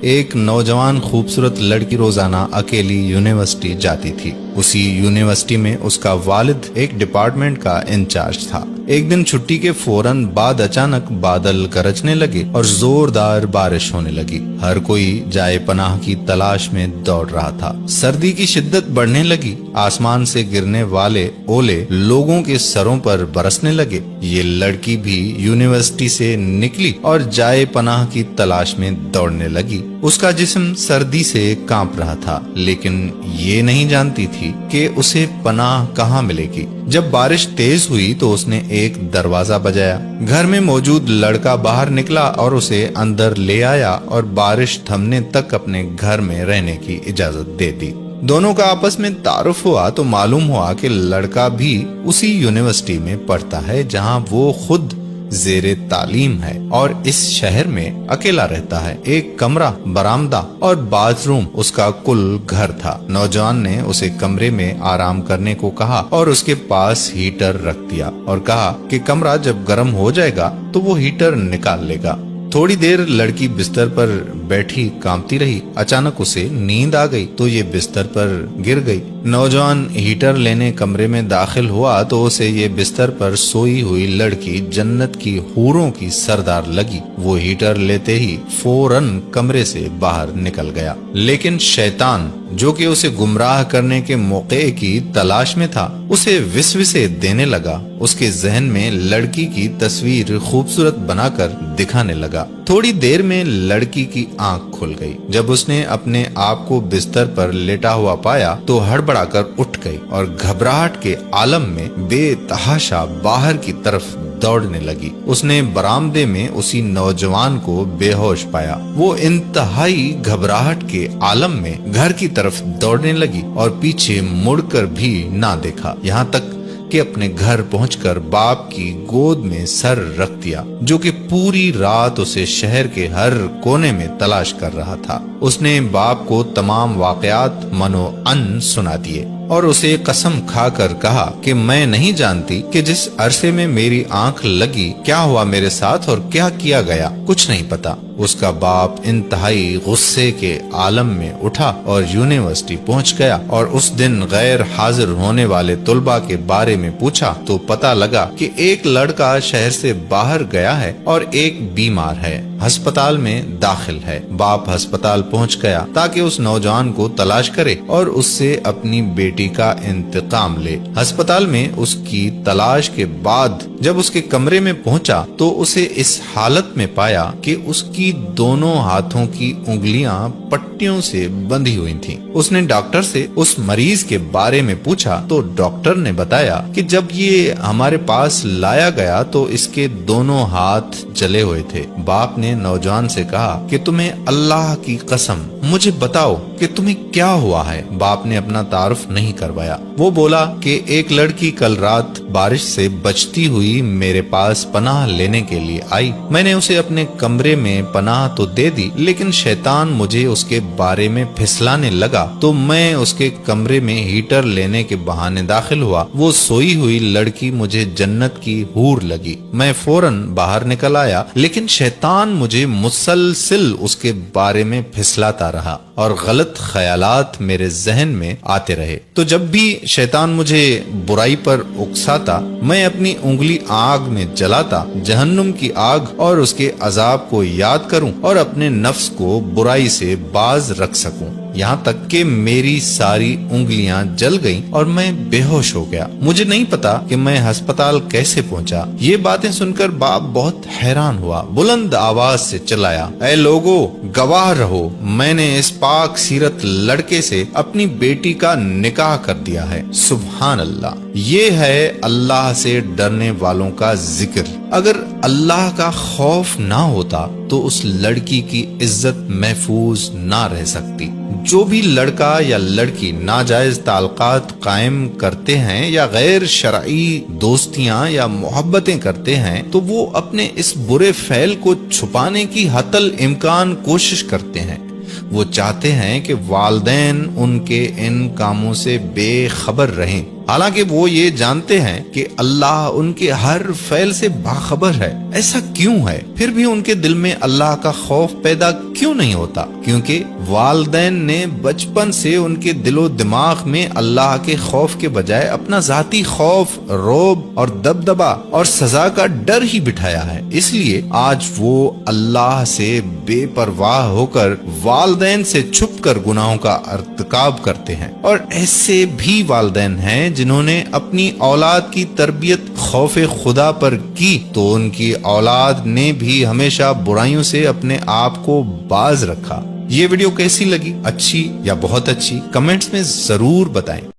ایک نوجوان خوبصورت لڑکی روزانہ اکیلی یونیورسٹی جاتی تھی۔ اسی یونیورسٹی میں اس کا والد ایک ڈپارٹمنٹ کا انچارج تھا۔ ایک دن چھٹی کے فوراً بعد اچانک بادل گرجنے لگے اور زوردار بارش ہونے لگی۔ ہر کوئی جائے پناہ کی تلاش میں دوڑ رہا تھا۔ سردی کی شدت بڑھنے لگی۔ آسمان سے گرنے والے اولے لوگوں کے سروں پر برسنے لگے۔ یہ لڑکی بھی یونیورسٹی سے نکلی اور جائے پناہ کی تلاش میں دوڑنے لگی۔ اس کا جسم سردی سے کانپ رہا تھا، لیکن یہ نہیں جانتی تھی کہ اسے پناہ کہاں ملے گی۔ جب بارش تیز ہوئی تو اس نے ایک دروازہ بجایا۔ گھر میں موجود لڑکا باہر نکلا اور اسے اندر لے آیا اور بارش تھمنے تک اپنے گھر میں رہنے کی اجازت دے دی۔ دونوں کا آپس میں تعارف ہوا تو معلوم ہوا کہ لڑکا بھی اسی یونیورسٹی میں پڑھتا ہے جہاں وہ خود زیر تعلیم ہے اور اس شہر میں اکیلا رہتا ہے۔ ایک کمرہ، برآمدہ اور باتھ روم اس کا کل گھر تھا۔ نوجوان نے اسے کمرے میں آرام کرنے کو کہا اور اس کے پاس ہیٹر رکھ دیا اور کہا کہ کمرہ جب گرم ہو جائے گا تو وہ ہیٹر نکال لے گا۔ تھوڑی دیر لڑکی بستر پر بیٹھی کانپتی رہی۔ اچانک اسے نیند آ گئی تو یہ بستر پر گر گئی۔ نوجوان ہیٹر لینے کمرے میں داخل ہوا تو اسے یہ بستر پر سوئی ہوئی لڑکی جنت کی حوروں کی سردار لگی۔ وہ ہیٹر لیتے ہی فوراً کمرے سے باہر نکل گیا، لیکن شیطان جو کہ اسے گمراہ کرنے کے موقع کی تلاش میں تھا اسے وسوسے دینے لگا۔ اس کے ذہن میں لڑکی کی تصویر خوبصورت بنا کر دکھانے لگا۔ تھوڑی دیر میں لڑکی کی آنکھ کھل گئی۔ جب اس نے اپنے آپ کو بستر پر لیٹا ہوا پایا تو ہڑبڑا کر اٹھ گئی اور گھبراہٹ کے عالم میں بے تحاشا باہر کی طرف دوڑنے لگی۔ اس نے برآمدے میں اسی نوجوان کو بے ہوش پایا۔ وہ انتہائی گھبراہٹ کے عالم میں گھر کی طرف دوڑنے لگی اور پیچھے مڑ کر بھی نہ دیکھا، یہاں تک کہ اپنے گھر پہنچ کر باپ کی گود میں سر رکھ دیا، جو کہ پوری رات اسے شہر کے ہر کونے میں تلاش کر رہا تھا۔ اس نے باپ کو تمام واقعات منو ان سنا دیے اور اسے قسم کھا کر کہا کہ میں نہیں جانتی کہ جس عرصے میں میری آنکھ لگی کیا ہوا میرے ساتھ اور کیا کیا گیا، کچھ نہیں پتا۔ اس کا باپ انتہائی غصے کے عالم میں اٹھا اور یونیورسٹی پہنچ گیا اور اس دن غیر حاضر ہونے والے طلباء کے بارے میں پوچھا تو پتا لگا کہ ایک لڑکا شہر سے باہر گیا ہے اور ایک بیمار ہے، ہسپتال میں داخل ہے۔ باپ ہسپتال پہنچ گیا تاکہ اس نوجوان کو تلاش کرے اور اس سے اپنی بیٹی کا انتقام لے۔ ہسپتال میں اس کی تلاش کے بعد جب اس کے کمرے میں پہنچا تو اسے اس حالت میں پایا کہ اس کی دونوں ہاتھوں کی انگلیاں پٹیوں سے بندھی ہوئی تھیں۔ اس نے ڈاکٹر سے اس مریض کے بارے میں پوچھا تو ڈاکٹر نے بتایا کہ جب یہ ہمارے پاس لایا گیا تو اس کے دونوں ہاتھ جلے ہوئے تھے۔ باپ نے نوجوان سے کہا کہ تمہیں اللہ کی قسم مجھے بتاؤ کہ تمہیں کیا ہوا ہے۔ باپ نے اپنا تعارف نہیں کروایا۔ وہ بولا کہ ایک لڑکی کل رات بارش سے بچتی ہوئی میرے پاس پناہ لینے کے لیے آئی۔ میں نے اسے اپنے کمرے میں پناہ تو دے دی، لیکن شیطان مجھے اس کے بارے میں پھسلانے لگا تو میں اس کے کمرے میں ہیٹر لینے کے بہانے داخل ہوا۔ وہ سوئی ہوئی لڑکی مجھے جنت کی حور لگی۔ میں فوراً باہر نکل آیا، لیکن شیطان مجھے مسلسل اس کے بارے میں پھسلاتا رہا اور غلط خیالات میرے ذہن میں آتے رہے۔ تو جب بھی شیطان مجھے برائی پر اکساتا میں اپنی انگلی آگ میں جلاتا، جہنم کی آگ اور اس کے عذاب کو یاد کروں اور اپنے نفس کو برائی سے باز رکھ سکوں، یہاں تک کہ میری ساری انگلیاں جل گئیں اور میں بے ہوش ہو گیا۔ مجھے نہیں پتا کہ میں ہسپتال کیسے پہنچا۔ یہ باتیں سن کر باپ بہت حیران ہوا، بلند آواز سے چلایا، اے لوگو، گواہ رہو، میں نے اس پاک سیرت لڑکے سے اپنی بیٹی کا نکاح کر دیا ہے۔ سبحان اللہ، یہ ہے اللہ سے ڈرنے والوں کا ذکر۔ اگر اللہ کا خوف نہ ہوتا تو اس لڑکی کی عزت محفوظ نہ رہ سکتی۔ جو بھی لڑکا یا لڑکی ناجائز تعلقات قائم کرتے ہیں یا غیر شرعی دوستیاں یا محبتیں کرتے ہیں تو وہ اپنے اس برے فعل کو چھپانے کی حتی الامکان کوشش کرتے ہیں۔ وہ چاہتے ہیں کہ والدین ان کے ان کاموں سے بے خبر رہیں۔ حالانکہ وہ یہ جانتے ہیں کہ اللہ ان کے ہر فعل سے باخبر ہے۔ ایسا کیوں ہے؟ پھر بھی ان کے دل میں اللہ کا خوف پیدا کیوں نہیں ہوتا؟ کیونکہ والدین نے بچپن سے ان کے دل و دماغ میں اللہ کے خوف کے بجائے اپنا ذاتی خوف، رعب اور دبدبا اور سزا کا ڈر ہی بٹھایا ہے۔ اس لیے آج وہ اللہ سے بے پرواہ ہو کر والدین سے چھپ کر گناہوں کا ارتکاب کرتے ہیں۔ اور ایسے بھی والدین ہیں جنہوں نے اپنی اولاد کی تربیت خوف خدا پر کی تو ان کی اولاد نے بھی ہمیشہ برائیوں سے اپنے آپ کو باز رکھا۔ یہ ویڈیو کیسی لگی؟ اچھی یا بہت اچھی؟ کمنٹس میں ضرور بتائیں۔